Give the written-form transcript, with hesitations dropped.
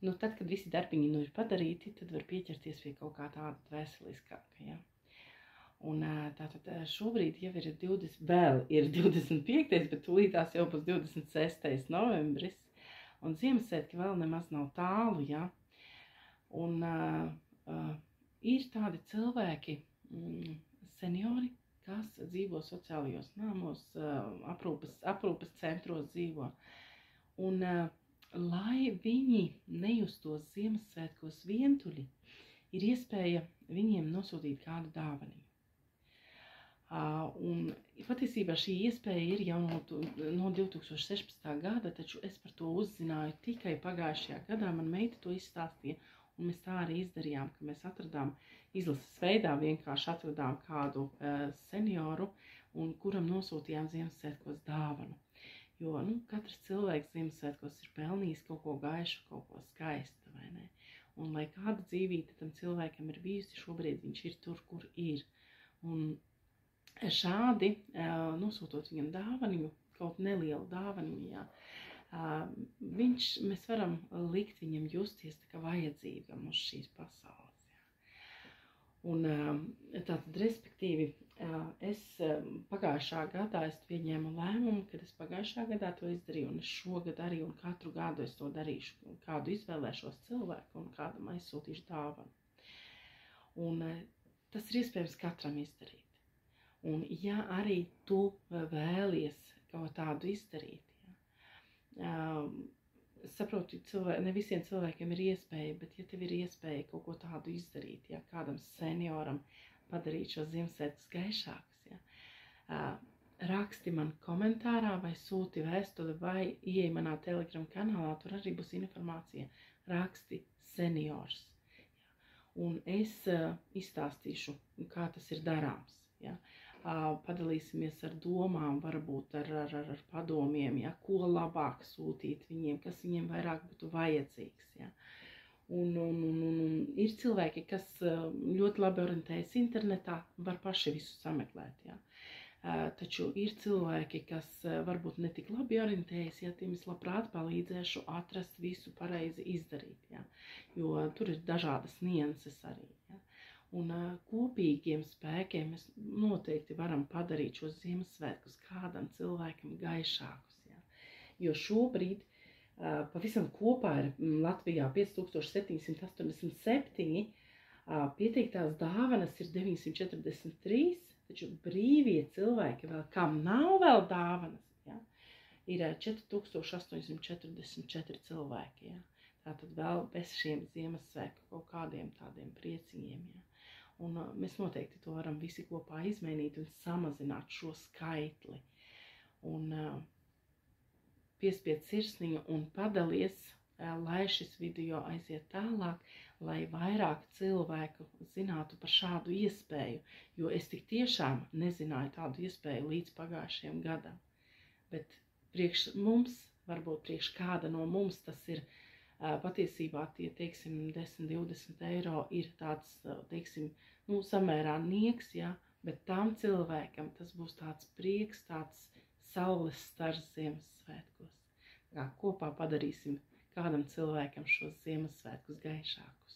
nu, tad, kad visi darbiņi nu ir padarīti, tad var pieķerties pie kaut kā tāda veseliskāka, ja. Un tātad šobrīd jau ir 25. bet tūlītās jau būs 26. novembris, un Ziemassvētki vēl nemaz nav tālu, ja. Un ir tādi cilvēki, seniori, kas dzīvo sociālajos namos, aprūpes centros dzīvo, un lai viņi nejustos Ziemassvētkos vientuļi, ir iespēja viņiem nosūtīt kādu dāvaniņu. Un patiesībā šī iespēja ir jau no 2016. gada, taču es par to uzzināju tikai pagājušajā gadā. Man meita to izstāstīja, un mēs tā arī izdarījām, ka mēs atradām izlases veidā, vienkārši atradām kādu senioru, un kuram nosūtījām Ziemassvētkos dāvanu. Jo, katrs cilvēks Ziemassvētkos ir pelnījis kaut ko gaišu, kaut ko skaistu, vai ne? Un lai kāda dzīvība tam cilvēkam ir bijusi, šobrīd viņš ir tur, kur ir. Un šādi, nosūtot viņam dāvaniņu, kaut nelielu dāvaniņu, jā, mēs varam likt viņam justies tā kā vajadzīgam uz šīs pasaules. Jā. Un tātad, respektīvi, es pagājušā gadā pieņēmu lēmumu, kad es pagājušā gadā to izdarīju, un es šogad arī, un katru gadu es to darīšu, kādu izvēlēšos cilvēku un kādam aizsūtīšu dāvanu. Un tas ir iespējams katram izdarīt. Un ja arī tu vēlies kaut tādu izdarīt, saprotu, ne visiem cilvēkiem ir iespēja, bet ja tev ir iespēja kaut ko tādu izdarīt, kādam senioram padarīt šo Ziemassvētkus gaišākus, raksti man komentārā vai sūti vēstuli vai ieej manā Telegram kanālā, tur arī būs informācija, raksti seniors. Un es izstāstīšu, kā tas ir darāms. Padalīsimies ar domām, varbūt ar padomiem, ko labāk sūtīt viņiem, kas viņiem vairāk būtu vajadzīgs. Un ir cilvēki, kas ļoti labi orientējas internetā, var paši visu sameklēt. Taču ir cilvēki, kas varbūt ne tik labi orientējas, tiem es labprāt palīdzēšu atrast visu pareizi izdarīt, jo tur ir dažādas nianses arī. Un kopīgiem spēkiem mēs noteikti varam padarīt šos Ziemassvētkus kādam cilvēkam gaišākus. Jo šobrīd pavisam kopā ir Latvijā 5787, pieteiktās dāvanas ir 943, taču brīvie cilvēki vēl, kam nav vēl dāvanas, ir 4844 cilvēki. Tātad vēl bez šiem Ziemassvētku kaut kādiem tādiem prieciņiem. Un mēs noteikti to varam visi kopā izmainīt un samazināt šo skaitli. Un piespied sirsniņu un padalies, lai šis video aiziet tālāk, lai vairāk cilvēku zinātu par šādu iespēju, jo es tik tiešām nezināju tādu iespēju līdz pagājušajam gadam. Bet priekš mums, varbūt priekš kāda no mums, tas ir patiesībā tie, teiksim, 10-20 eiro ir tāds, teiksim, samērā nieks, bet tam cilvēkam tas būs tāds prieks, tāds saules stars Ziemassvētkos. Kopā padarīsim kādam cilvēkam šos Ziemassvētkus gaišākus.